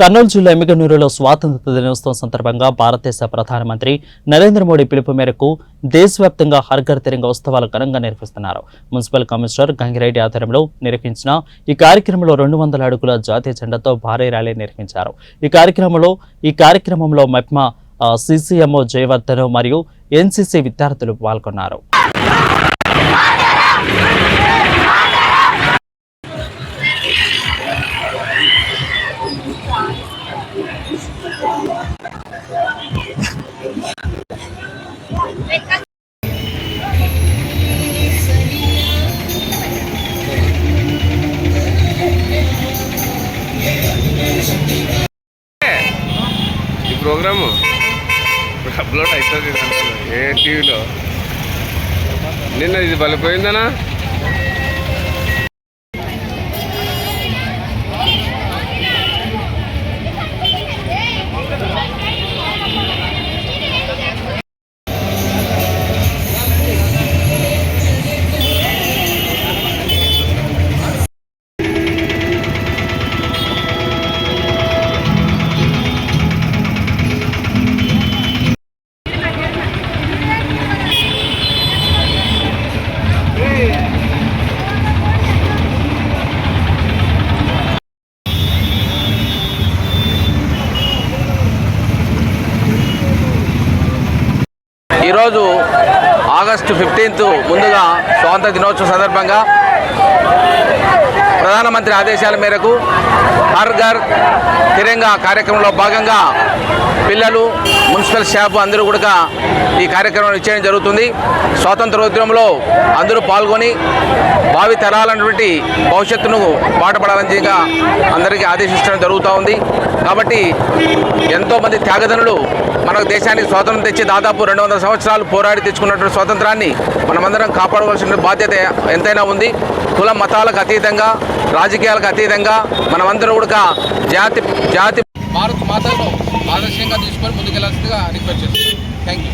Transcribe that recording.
కర్నూలు జిల్లా ఎమ్మిగనూరులో స్వాతంత్ర దినోత్సవం సందర్భంగా భారతదేశ ప్రధానమంత్రి నరేంద్ర మోడీ పిలుపు మేరకు దేశవ్యాప్తంగా హర్ ఘర్ తిరంగా ఉత్సవాలు ఘనంగా నిర్వహిస్తున్నారు. మున్సిపల్ కమిషనర్ గంగిరెడ్డి ఆధ్వర్యంలో నిర్వహించిన ఈ కార్యక్రమంలో 200 అడుగుల జాతీయ జెండాతో భారీ ర్యాలీ నిర్వహించారు. ఈ కార్యక్రమంలో మెప్మా సిసిఎంఓ జయవర్ధన్ మరియు ఎన్సిసి విద్యార్థులు పాల్గొన్నారు. ఈ ప్రోగ్రాము అప్లోడ్ అవుతుంది ఏ టీవీలో. నిన్న ఇది బలిపోయిందనా? ఈరోజు ఆగస్టు 15 ముందుగా స్వాతంత్ర దినోత్సవం సందర్భంగా ప్రధానమంత్రి ఆదేశాల మేరకు హర్ ఘర్ తిరంగా కార్యక్రమంలో భాగంగా పిల్లలు, మున్సిపల్ స్టాఫ్ అందరూ కూడా ఈ కార్యక్రమం ఇచ్చేయడం జరుగుతుంది. స్వాతంత్రోద్యమంలో అందరూ పాల్గొని భావి తరాలన్నటువంటి భవిష్యత్తును బాటపడాలని అందరికీ ఆదేశించడం జరుగుతూ ఉంది. కాబట్టి ఎంతోమంది త్యాగదనులు మనకు దేశానికి స్వాతంత్రం తెచ్చి దాదాపు 200 సంవత్సరాలు పోరాడి తెచ్చుకున్నటువంటి స్వాతంత్రాన్ని మనమందరం కాపాడవలసిన బాధ్యత ఎంతైనా ఉంది. కుల మతాలకు అతీతంగా, రాజకీయాలకు అతీతంగా మనమందరం కూడా జాతి భారత మాతను ఆదర్శంగా తీసుకొని ముందుకెళ్లాల్సిందిగా రిక్వెస్ట్ చేస్తున్నాం. Thank you.